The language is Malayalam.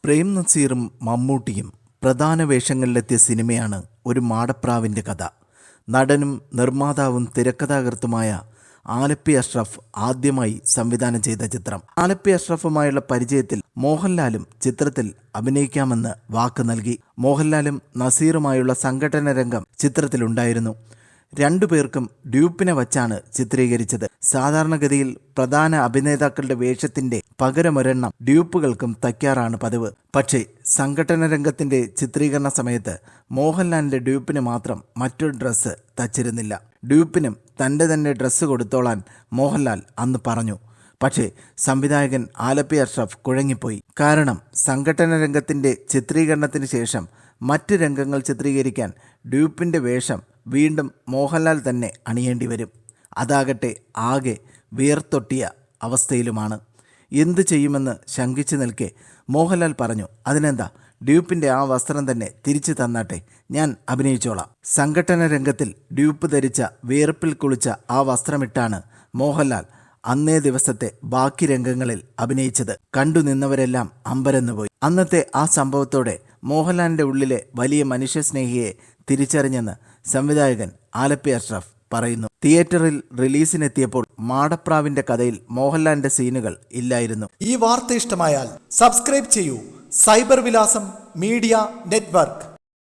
പ്രേം നസീറും മമ്മൂട്ടിയും പ്രധാന വേഷങ്ങളിലെത്തിയ സിനിമയാണ് ഒരു മാടപ്രാവിൻ്റെ കഥ. നടനും നിർമ്മാതാവും തിരക്കഥാകൃത്തുമായ ആലപ്പി അഷ്റഫ് ആദ്യമായി സംവിധാനം ചെയ്ത ചിത്രം. ആലപ്പി അഷ്റഫുമായുള്ള പരിചയത്തിൽ മോഹൻലാലും ചിത്രത്തിൽ അഭിനയിക്കാമെന്ന് വാക്ക് നൽകി. മോഹൻലാലും നസീറുമായുള്ള സംഘടന രംഗം ചിത്രത്തിലുണ്ടായിരുന്നു. രണ്ടുപേർക്കും ഡ്യൂപ്പിനെ വച്ചാണ് ചിത്രീകരിച്ചത്. സാധാരണഗതിയിൽ പ്രധാന അഭിനേതാക്കളുടെ വേഷത്തിന്റെ പകരമൊരെണ്ണം ഡ്യൂപ്പുകൾക്കും തയ്ക്കാറാണ് പതിവ്. പക്ഷേ സംഘടന രംഗത്തിന്റെ ചിത്രീകരണ സമയത്ത് മോഹൻലാലിന്റെ ഡ്യൂപ്പിന് മാത്രം മറ്റൊരു ഡ്രസ്സ് തച്ചിരുന്നില്ല. ഡ്യൂപ്പിനും തൻ്റെ തന്നെ ഡ്രസ്സ് കൊടുത്തോളാൻ മോഹൻലാൽ അന്ന് പറഞ്ഞു. പക്ഷേ സംവിധായകൻ ആലപ്പി അഷ്റഫ് കുഴങ്ങിപ്പോയി. കാരണം സംഘടന രംഗത്തിന്റെ ചിത്രീകരണത്തിന് ശേഷം മറ്റ് രംഗങ്ങൾ ചിത്രീകരിക്കാൻ ഡ്യൂപ്പിന്റെ വേഷം വീണ്ടും മോഹൻലാൽ തന്നെ അണിയേണ്ടി വരും. അതാകട്ടെ ആകെ വീർത്തൊട്ടിയ അവസ്ഥയിലുമാണ്. എന്തു ചെയ്യുമെന്ന് ശങ്കിച്ചു നിൽക്കെ മോഹൻലാൽ പറഞ്ഞു, അതിനെന്താ, ഡ്യൂപ്പിൻ്റെ ആ വസ്ത്രം തന്നെ തിരിച്ചു തന്നാട്ടെ, ഞാൻ അഭിനയിച്ചോളാം. സംഘടന രംഗത്തിൽ ഡ്യൂപ്പ് ധരിച്ച വിയർപ്പിൽ കുളിച്ച ആ വസ്ത്രമിട്ടാണ് മോഹൻലാൽ അന്നേ ദിവസത്തെ ബാക്കി രംഗങ്ങളിൽ അഭിനയിച്ചത്. കണ്ടു നിന്നവരെല്ലാം അമ്പരന്നുപോയി. അന്നത്തെ ആ സംഭവത്തോടെ മോഹൻലാലിൻ്റെ ഉള്ളിലെ വലിയ മനുഷ്യസ്നേഹിയെ തിരിച്ചറിഞ്ഞെന്ന് സംവിധായകൻ ആലപ്പി അഷ്റഫ് പറയുന്നു. തിയേറ്ററിൽ റിലീസിനെത്തിയപ്പോൾ മാടപ്രാവിൻ്റെ കഥയിൽ മോഹൻലാലിൻ്റെ സീനുകൾ ഇല്ലായിരുന്നു. ഈ വാർത്ത ഇഷ്ടമായാൽ സബ്സ്ക്രൈബ് ചെയ്യൂ. സൈബർ വിലാസം മീഡിയ നെറ്റ്വർക്ക്.